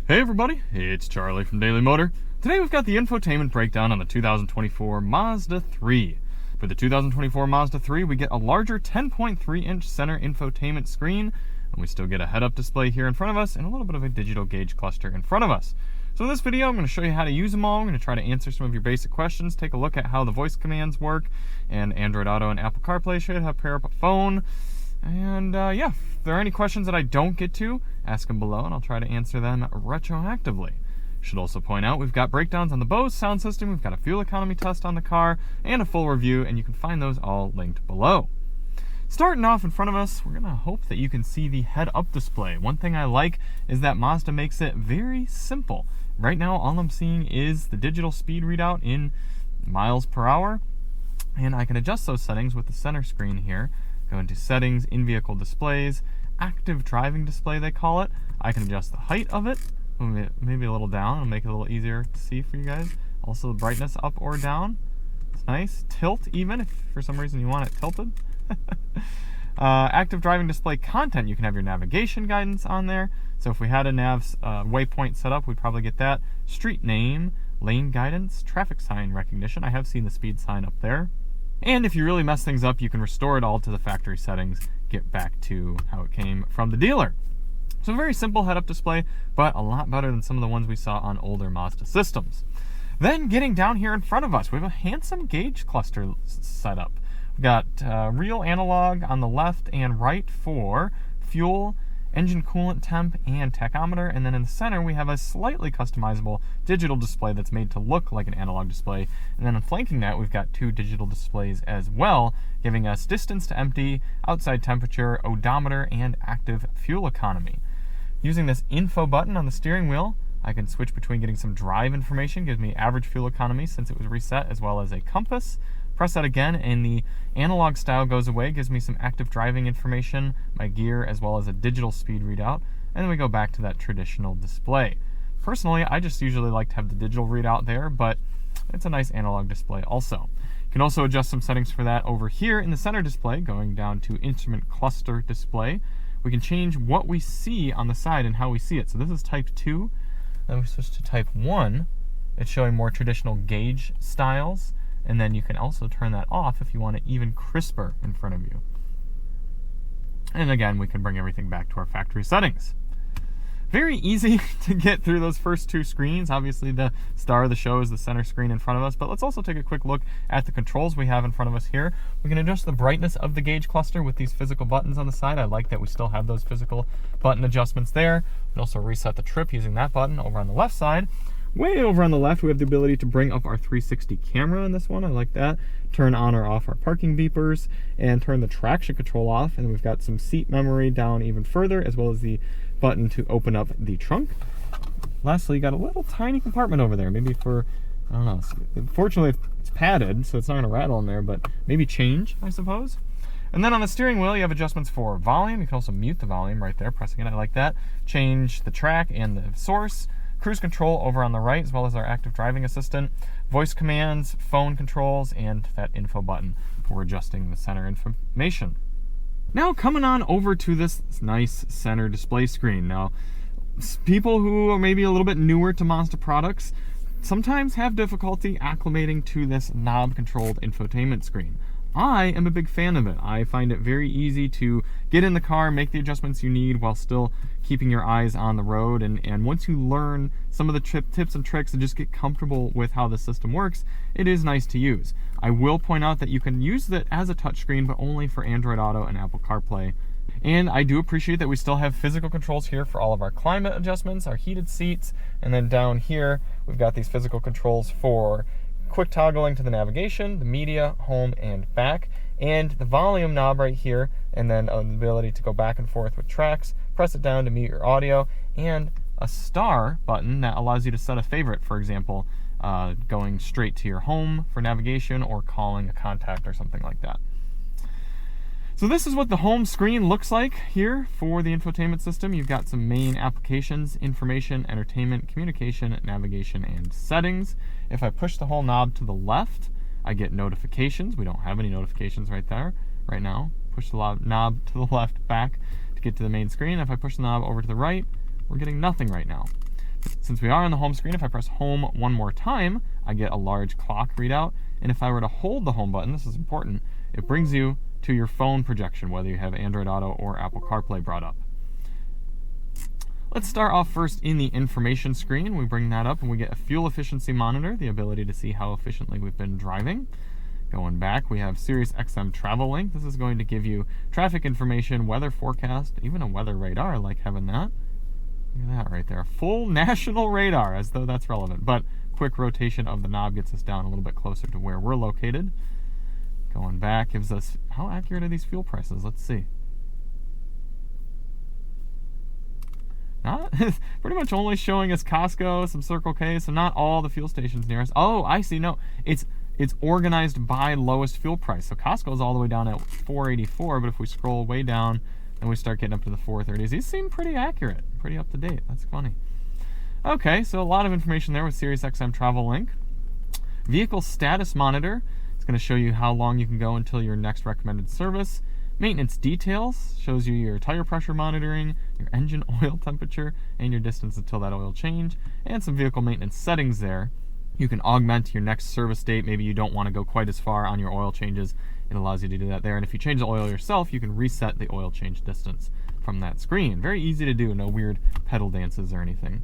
Hey everybody, it's Charlie from Daily Motor. Today we've got the infotainment breakdown on the 2024 Mazda 3. For the 2024 Mazda 3, we get a larger 10.3-inch center infotainment screen, and we still get a head-up display here in front of us and a little bit of a digital gauge cluster in front of us. So in this video, I'm going to show you how to use them all. I'm going to try to answer some of your basic questions, take a look at how the voice commands work, and Android Auto and Apple CarPlay should have pair up a phone. And yeah, if there are any questions that I don't get to, ask them below and I'll try to answer them retroactively. Should also point out we've got breakdowns on the Bose sound system, we've got a fuel economy test on the car, and a full review, and you can find those all linked below. Starting off in front of us, we're going to hope that you can see the head-up display. One thing I like is that Mazda makes it very simple. Right now, all I'm seeing is the digital speed readout in miles per hour, and I can adjust those settings with the center screen here. Go into settings, in-vehicle displays, active driving display they call it. I can adjust the height of it, maybe a little down, and make it a little easier to see for you guys. Also the brightness up or down. It's nice. Tilt even, if for some reason you want it tilted. Active driving display content, you can have your navigation guidance on there. So if we had a nav waypoint set up, we'd probably get that. Street name, lane guidance, traffic sign recognition. I have seen the speed sign up there. And if you really mess things up, you can restore it all to the factory settings, get back to how it came from the dealer. So a very simple head-up display, but a lot better than some of the ones we saw on older Mazda systems. Then getting down here in front of us, we have a handsome gauge cluster set up. We've got real analog on the left and right for fuel, engine coolant temp, and tachometer, and then in the center we have a slightly customizable digital display that's made to look like an analog display, and then flanking that we've got two digital displays as well, giving us distance to empty, outside temperature, odometer, and active fuel economy. Using this info button on the steering wheel, I can switch between getting some drive information, gives me average fuel economy since it was reset, as well as a compass. Press that again and the analog style goes away, gives me some active driving information, my gear, as well as a digital speed readout, and then we go back to that traditional display. Personally, I just usually like to have the digital readout there, but it's a nice analog display also. You can also adjust some settings for that over here in the center display, going down to instrument cluster display. We can change what we see on the side and how we see it. So this is type 2, then we switch to type 1. It's showing more traditional gauge styles. And then you can also turn that off if you want it even crisper in front of you. And again, we can bring everything back to our factory settings. Very easy to get through those first two screens. Obviously, the star of the show is the center screen in front of us, but let's also take a quick look at the controls we have in front of us here. We can adjust the brightness of the gauge cluster with these physical buttons on the side. I like that we still have those physical button adjustments there. We can also reset the trip using that button over on the left side. Way over on the left, we have the ability to bring up our 360 camera on this one. I like that. Turn on or off our parking beepers, and turn the traction control off. And we've got some seat memory down even further, as well as the button to open up the trunk. Lastly, you got a little tiny compartment over there, maybe for, I don't know. Fortunately, it's padded, so it's not going to rattle in there, but maybe change, I suppose. And then on the steering wheel, you have adjustments for volume. You can also mute the volume right there, pressing it. I like that. Change the track and the source. Cruise control over on the right, as well as our active driving assistant, voice commands, phone controls, and that info button for adjusting the center information. Now coming on over to this nice center display screen. Now, people who are maybe a little bit newer to Mazda products sometimes have difficulty acclimating to this knob-controlled infotainment screen. I am a big fan of it. I find it very easy to get in the car, make the adjustments you need while still keeping your eyes on the road. And once you learn some of the tips and tricks and just get comfortable with how the system works, it is nice to use. I will point out that you can use it as a touchscreen, but only for Android Auto and Apple CarPlay. And I do appreciate that we still have physical controls here for all of our climate adjustments, our heated seats, and then down here, we've got these physical controls for quick toggling to the navigation, the media, home, and back, and the volume knob right here, and then the ability to go back and forth with tracks, press it down to mute your audio, and a star button that allows you to set a favorite, for example, going straight to your home for navigation or calling a contact or something like that. So this is what the home screen looks like here for the infotainment system. You've got some main applications, information, entertainment, communication, navigation, and settings. If I push the whole knob to the left, I get notifications. We don't have any notifications right now. Push the knob to the left back to get to the main screen. If I push the knob over to the right, we're getting nothing right now. Since we are on the home screen, if I press home one more time, I get a large clock readout. And if I were to hold the home button, this is important, it brings you to your phone projection, whether you have Android Auto or Apple CarPlay brought up. Let's start off first in the information screen. We bring that up and we get a fuel efficiency monitor, the ability to see how efficiently we've been driving. Going back, we have Sirius XM Travel Link. This is going to give you traffic information, weather forecast, even a weather radar. I like having that. Look at that right there. Full national radar, as though that's relevant. But quick rotation of the knob gets us down a little bit closer to where we're located. Going back gives us, how accurate are these fuel prices? Let's see. Not pretty much only showing us Costco, some Circle K, so not all the fuel stations near us. Oh, I see. No, it's organized by lowest fuel price. So Costco's all the way down at $4.84, but if we scroll way down, then we start getting up to the 430s. These seem pretty accurate, pretty up to date. That's funny. Okay, so a lot of information there with Sirius XM Travel Link. Vehicle status monitor. It's going to show you how long you can go until your next recommended service. Maintenance details shows you your tire pressure monitoring, your engine oil temperature, and your distance until that oil change, and some vehicle maintenance settings there. You can augment your next service date. Maybe you don't want to go quite as far on your oil changes. It allows you to do that there. And if you change the oil yourself, you can reset the oil change distance from that screen. Very easy to do. No weird pedal dances or anything.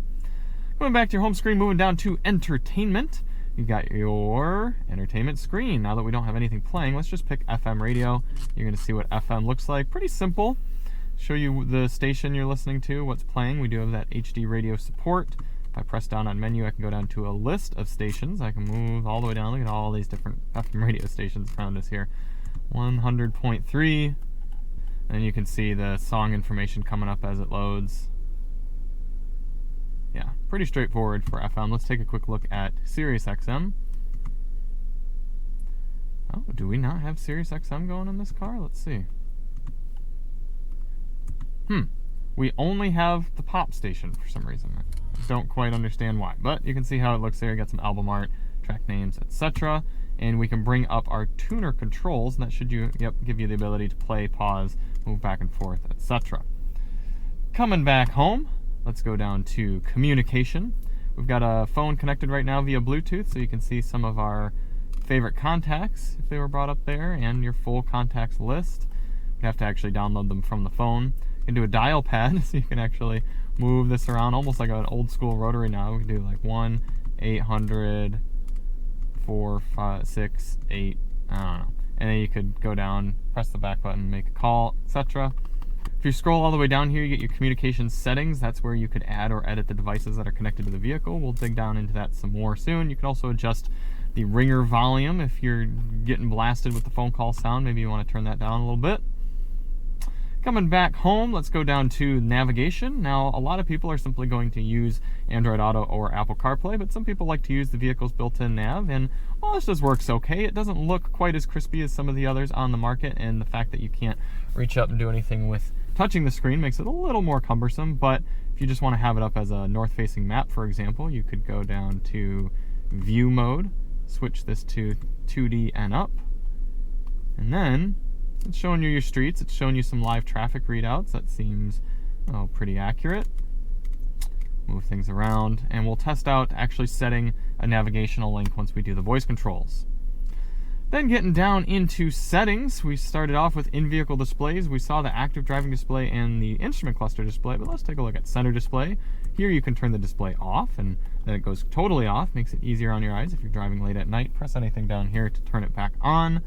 Going back to your home screen, moving down to entertainment. You got your entertainment screen. Now that we don't have anything playing, let's just pick FM radio. You're going to see what FM looks like. Pretty simple. Show you the station you're listening to, what's playing. We do have that HD radio support. If I press down on menu, I can go down to a list of stations. I can move all the way down. Look at all these different FM radio stations around us here. 100.3. And you can see the song information coming up as it loads. Yeah, pretty straightforward for FM. Let's take a quick look at Sirius XM. Oh, do we not have Sirius XM going in this car? Let's see. We only have the pop station for some reason. I don't quite understand why, but you can see how it looks there. You got some album art, track names, etc. And we can bring up our tuner controls, and that should give you the ability to play, pause, move back and forth, etc. Coming back home, let's go down to communication. We've got a phone connected right now via Bluetooth, so you can see some of our favorite contacts if they were brought up there, and your full contacts list. You have to actually download them from the phone. You can do a dial pad, so you can actually move this around almost like an old school rotary now. We can do like 1-800-456-8, I don't know. And then you could go down, press the back button, make a call, etc. If you scroll all the way down here, you get your communications settings. That's where you could add or edit the devices that are connected to the vehicle. We'll dig down into that some more soon. You can also adjust the ringer volume if you're getting blasted with the phone call sound. Maybe you want to turn that down a little bit. Coming back home, let's go down to navigation. Now, a lot of people are simply going to use Android Auto or Apple CarPlay, but some people like to use the vehicle's built-in nav, and well, this just works okay. It doesn't look quite as crispy as some of the others on the market, and the fact that you can't reach up and do anything with touching the screen makes it a little more cumbersome, but if you just want to have it up as a north-facing map, for example, you could go down to view mode, switch this to 2D and up, and then it's showing you your streets. It's showing you some live traffic readouts. That seems pretty accurate. Move things around, and we'll test out actually setting a navigational link once we do the voice controls. Then getting down into settings, we started off with in-vehicle displays. We saw the active driving display and the instrument cluster display, but let's take a look at center display. Here you can turn the display off, and then it goes totally off. Makes it easier on your eyes if you're driving late at night. Press anything down here to turn it back on.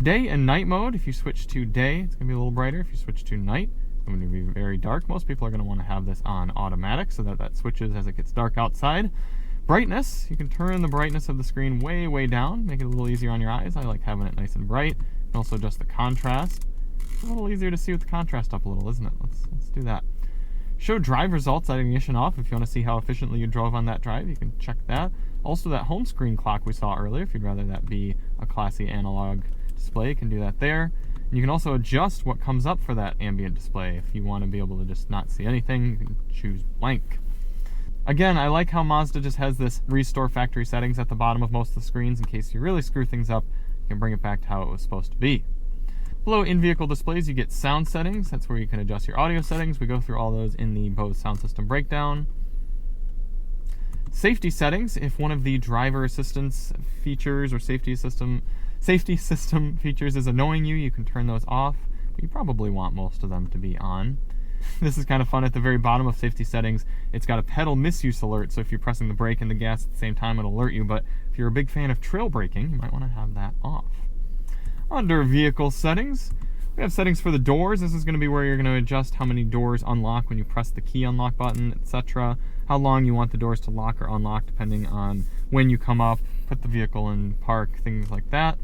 Day and night mode, if you switch to day, it's going to be a little brighter. If you switch to night, it's going to be very dark. Most people are going to want to have this on automatic so that that switches as it gets dark outside. Brightness, you can turn the brightness of the screen way, way down, make it a little easier on your eyes. I like having it nice and bright. You can also adjust the contrast. It's a little easier to see with the contrast up a little, isn't it? Let's do that. Show drive results at ignition off. If you want to see how efficiently you drove on that drive, you can check that. Also, that home screen clock we saw earlier, if you'd rather that be a classy analog display, you can do that there. And you can also adjust what comes up for that ambient display. If you want to be able to just not see anything, you can choose blank. Again, I like how Mazda just has this restore factory settings at the bottom of most of the screens in case you really screw things up. You can bring it back to how it was supposed to be. Below in-vehicle displays, you get sound settings. That's where you can adjust your audio settings. We go through all those in the Bose sound system breakdown. Safety settings, if one of the driver assistance features or safety system features is annoying you, you can turn those off. But you probably want most of them to be on. This is kind of fun. At the very bottom of safety settings, it's got a pedal misuse alert, so if you're pressing the brake and the gas at the same time, it'll alert you. But if you're a big fan of trail braking, you might want to have that off. Under vehicle settings, we have settings for the doors. This is going to be where you're going to adjust how many doors unlock when you press the key unlock button, etc. How long you want the doors to lock or unlock depending on when you come up, put the vehicle in park, things like that.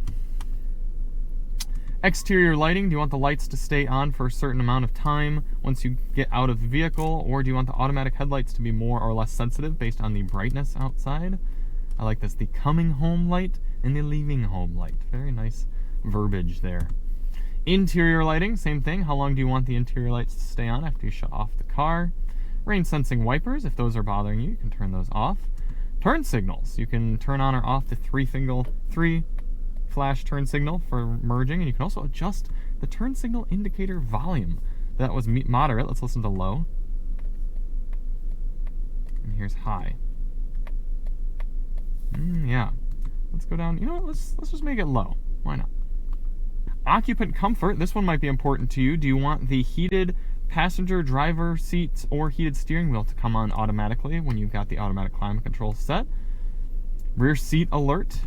Exterior lighting, do you want the lights to stay on for a certain amount of time once you get out of the vehicle, or do you want the automatic headlights to be more or less sensitive based on the brightness outside? I like this, the coming home light and the leaving home light. Very nice verbiage there. Interior lighting, same thing. How long do you want the interior lights to stay on after you shut off the car? Rain sensing wipers, if those are bothering you, you can turn those off. Turn signals, you can turn on or off the three flash turn signal for merging, and you can also adjust the turn signal indicator volume. That was moderate. Let's listen to low. And here's high. Yeah. Let's go down. You know what? Let's just make it low. Why not? Occupant comfort. This one might be important to you. Do you want the heated passenger driver seats or heated steering wheel to come on automatically when you've got the automatic climate control set? Rear seat alert.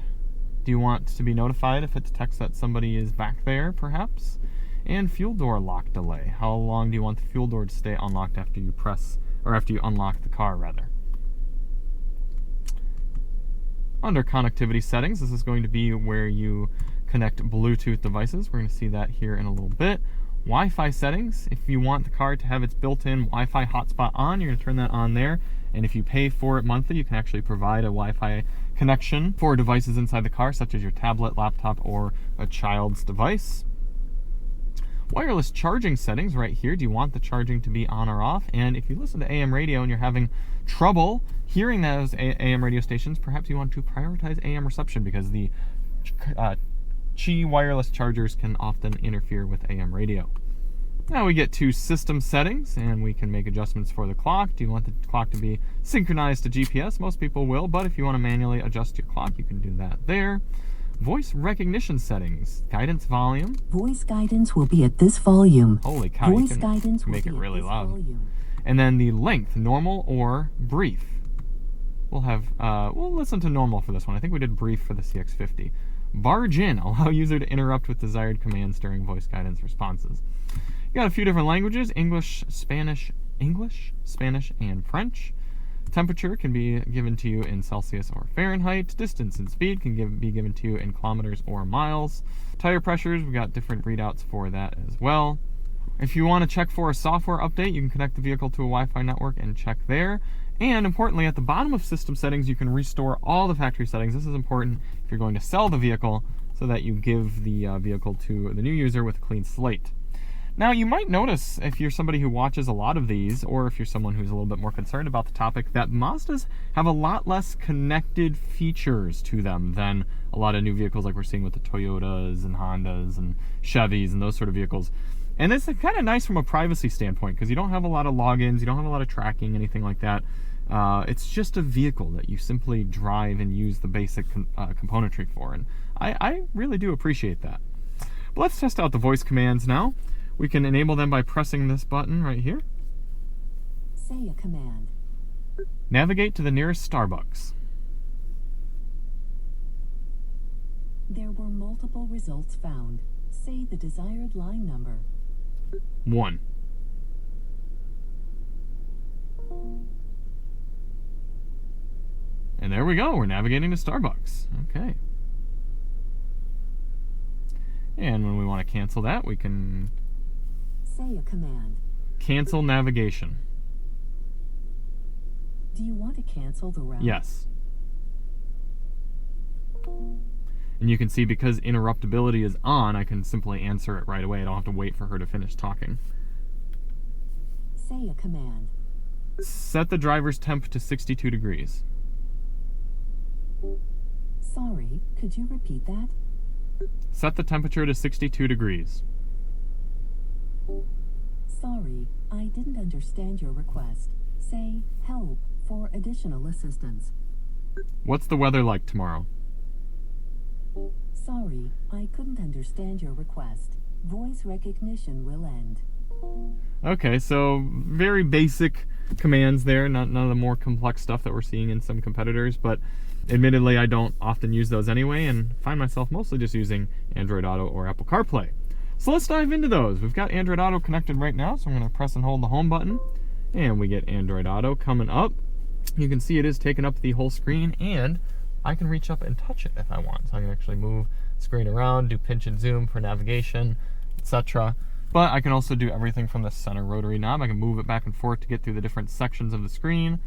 Do you want to be notified if it detects that somebody is back there, perhaps? And fuel door lock delay. How long do you want the fuel door to stay unlocked after you unlock the car, rather? Under connectivity settings, this is going to be where you connect Bluetooth devices. We're going to see that here in a little bit. Wi-Fi settings, if you want the car to have its built-in Wi-Fi hotspot on, you're going to turn that on there. And if you pay for it monthly, you can actually provide a Wi-Fi connection for devices inside the car, such as your tablet, laptop, or a child's device. Wireless charging settings right here. Do you want the charging to be on or off? And if you listen to AM radio and you're having trouble hearing those AM radio stations, perhaps you want to prioritize AM reception because the Qi wireless chargers can often interfere with AM radio. Now we get to system settings, and we can make adjustments for the clock. Do you want the clock to be synchronized to GPS? Most people will, but if you want to manually adjust your clock, you can do that there. Voice recognition settings. Guidance volume. Voice guidance will be at this volume. Holy cow, Voice you can guidance make it will be really at this loud. volume. And then the length, normal or brief. We'll listen to normal for this one. I think we did brief for the CX-50. Barge in, allow user to interrupt with desired commands during voice guidance responses. You got a few different languages, English, Spanish, and French. Temperature can be given to you in Celsius or Fahrenheit. Distance and speed can be given to you in kilometers or miles. Tire pressures, we got different readouts for that as well. If you want to check for a software update, you can connect the vehicle to a Wi-Fi network and check there. And importantly, at the bottom of system settings, you can restore all the factory settings. This is important if you're going to sell the vehicle so that you give the vehicle to the new user with a clean slate. Now, you might notice, if you're somebody who watches a lot of these, or if you're someone who's a little bit more concerned about the topic, that Mazdas have a lot less connected features to them than a lot of new vehicles like we're seeing with the Toyotas and Hondas and Chevys and those sort of vehicles. And it's kind of nice from a privacy standpoint because you don't have a lot of logins, you don't have a lot of tracking, anything like that. It's just a vehicle that you simply drive and use the basic componentry for, and I really do appreciate that. But let's test out the voice commands now. We can enable them by pressing this button right here. Say a command. Navigate to the nearest Starbucks. There were multiple results found. Say the desired line number. 1. And there we go, we're navigating to Starbucks. Okay. And when we want to cancel that, we can Say a command. cancel navigation. Do you want to cancel the route? Yes. And you can see because interruptibility is on, I can simply answer it right away. I don't have to wait for her to finish talking. Say a command. Set the driver's temp to 62 degrees. Sorry, could you repeat that? Set the temperature to 62 degrees. Sorry, I didn't understand your request. Say help For additional assistance. What's the weather like tomorrow? Sorry, I couldn't understand your request. Voice recognition will end. Okay, so very basic commands there, none of the more complex stuff that we're seeing in some competitors, but admittedly I don't often use those anyway and find myself mostly just using Android Auto or Apple CarPlay. So let's dive into those. We've got Android Auto connected right now, so I'm going to press and hold the home button, and we get Android Auto coming up. You can see it is taking up the whole screen, and I can reach up and touch it if I want. So I can actually move the screen around, do pinch and zoom for navigation, etc. But I can also do everything from the center rotary knob. I can move it back and forth to get through the different sections of the screen,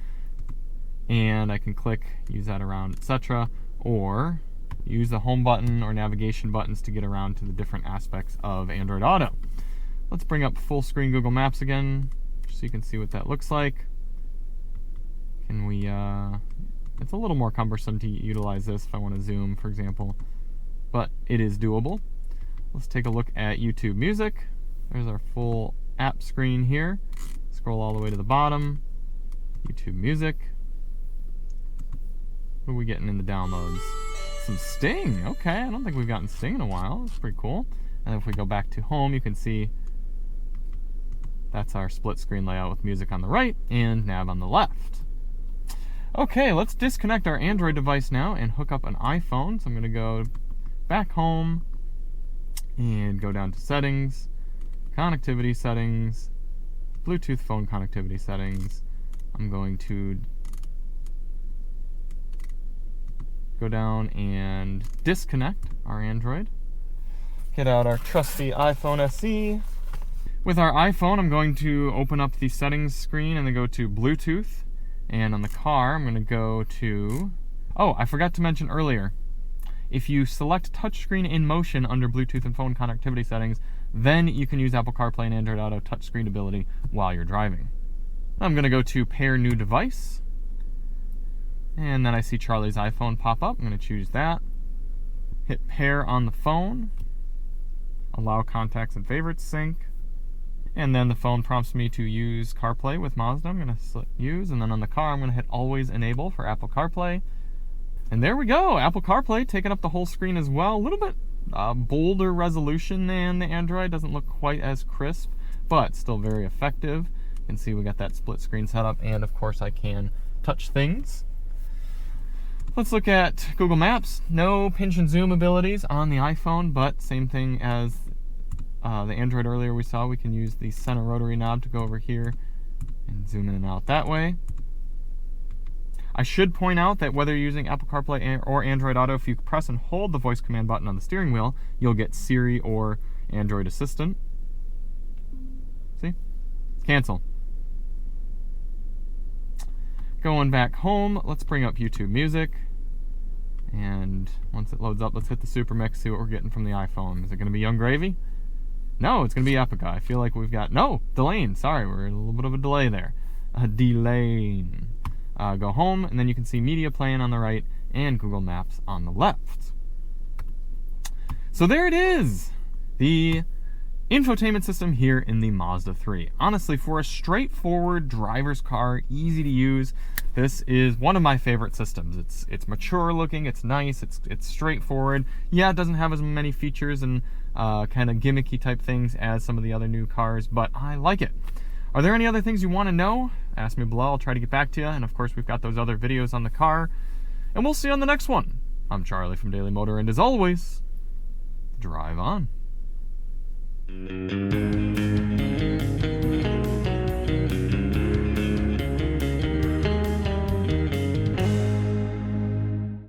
and I can click, use that around, etc. Or use the home button or navigation buttons to get around to the different aspects of Android Auto. Let's bring up full screen Google Maps again, so you can see what that looks like. Can we, it's a little more cumbersome to utilize this if I want to zoom, for example, but it is doable. Let's take a look at YouTube Music. There's our full app screen here. Scroll all the way to the bottom. YouTube Music. What are we getting in the downloads? Some Sting. Okay, I don't think we've gotten Sting in a while. That's pretty cool. And if we go back to home, you can see that's our split screen layout with music on the right and nav on the left. Okay, let's disconnect our Android device now and hook up an iPhone. So I'm going to go back home and go down to settings, connectivity settings, Bluetooth phone connectivity settings. I'm going to go down and disconnect our Android. Get out our trusty iPhone SE. With our iPhone, I'm going to open up the settings screen and then go to Bluetooth. And on the car, I'm going to go to... Oh, I forgot to mention earlier. If you select touchscreen in motion under Bluetooth and phone connectivity settings, then you can use Apple CarPlay and Android Auto touchscreen ability while you're driving. I'm going to go to Pair New Device. And then I see Charlie's iPhone pop up. I'm going to choose that. Hit Pair on the phone. Allow contacts and favorites sync. And then the phone prompts me to use CarPlay with Mazda. I'm going to select use, and then on the car I'm going to hit always enable for Apple CarPlay. And there we go, Apple CarPlay taking up the whole screen as well. A little bit bolder resolution than the Android, doesn't look quite as crisp, but still very effective. You can see we got that split screen setup, and of course I can touch things. Let's look at Google Maps. No pinch and zoom abilities on the iPhone, but same thing as the Android earlier we saw. We can use the center rotary knob to go over here and zoom in and out that way. I should point out that whether you're using Apple CarPlay or Android Auto, if you press and hold the voice command button on the steering wheel, you'll get Siri or Android Assistant. See? Cancel. Going back home, let's bring up YouTube Music. And once it loads up, let's hit the Super Mix, see what we're getting from the iPhone. Is it going to be Young Gravy? No, it's going to be Epica. I feel like we've got... No, delaying. Sorry, we're in a little bit of a delay there. A delay. Go home, and then you can see media playing on the right and Google Maps on the left. So there it is. The infotainment system here in the Mazda 3. Honestly, for a straightforward driver's car, easy to use, this is one of my favorite systems. It's mature looking, it's nice, it's straightforward. Yeah, it doesn't have as many features and kind of gimmicky type things as some of the other new cars, but I like it. Are there any other things you want to know? Ask me below, I'll try to get back to you. And of course, we've got those other videos on the car. And we'll see you on the next one. I'm Charlie from Daily Motor, and as always, drive on.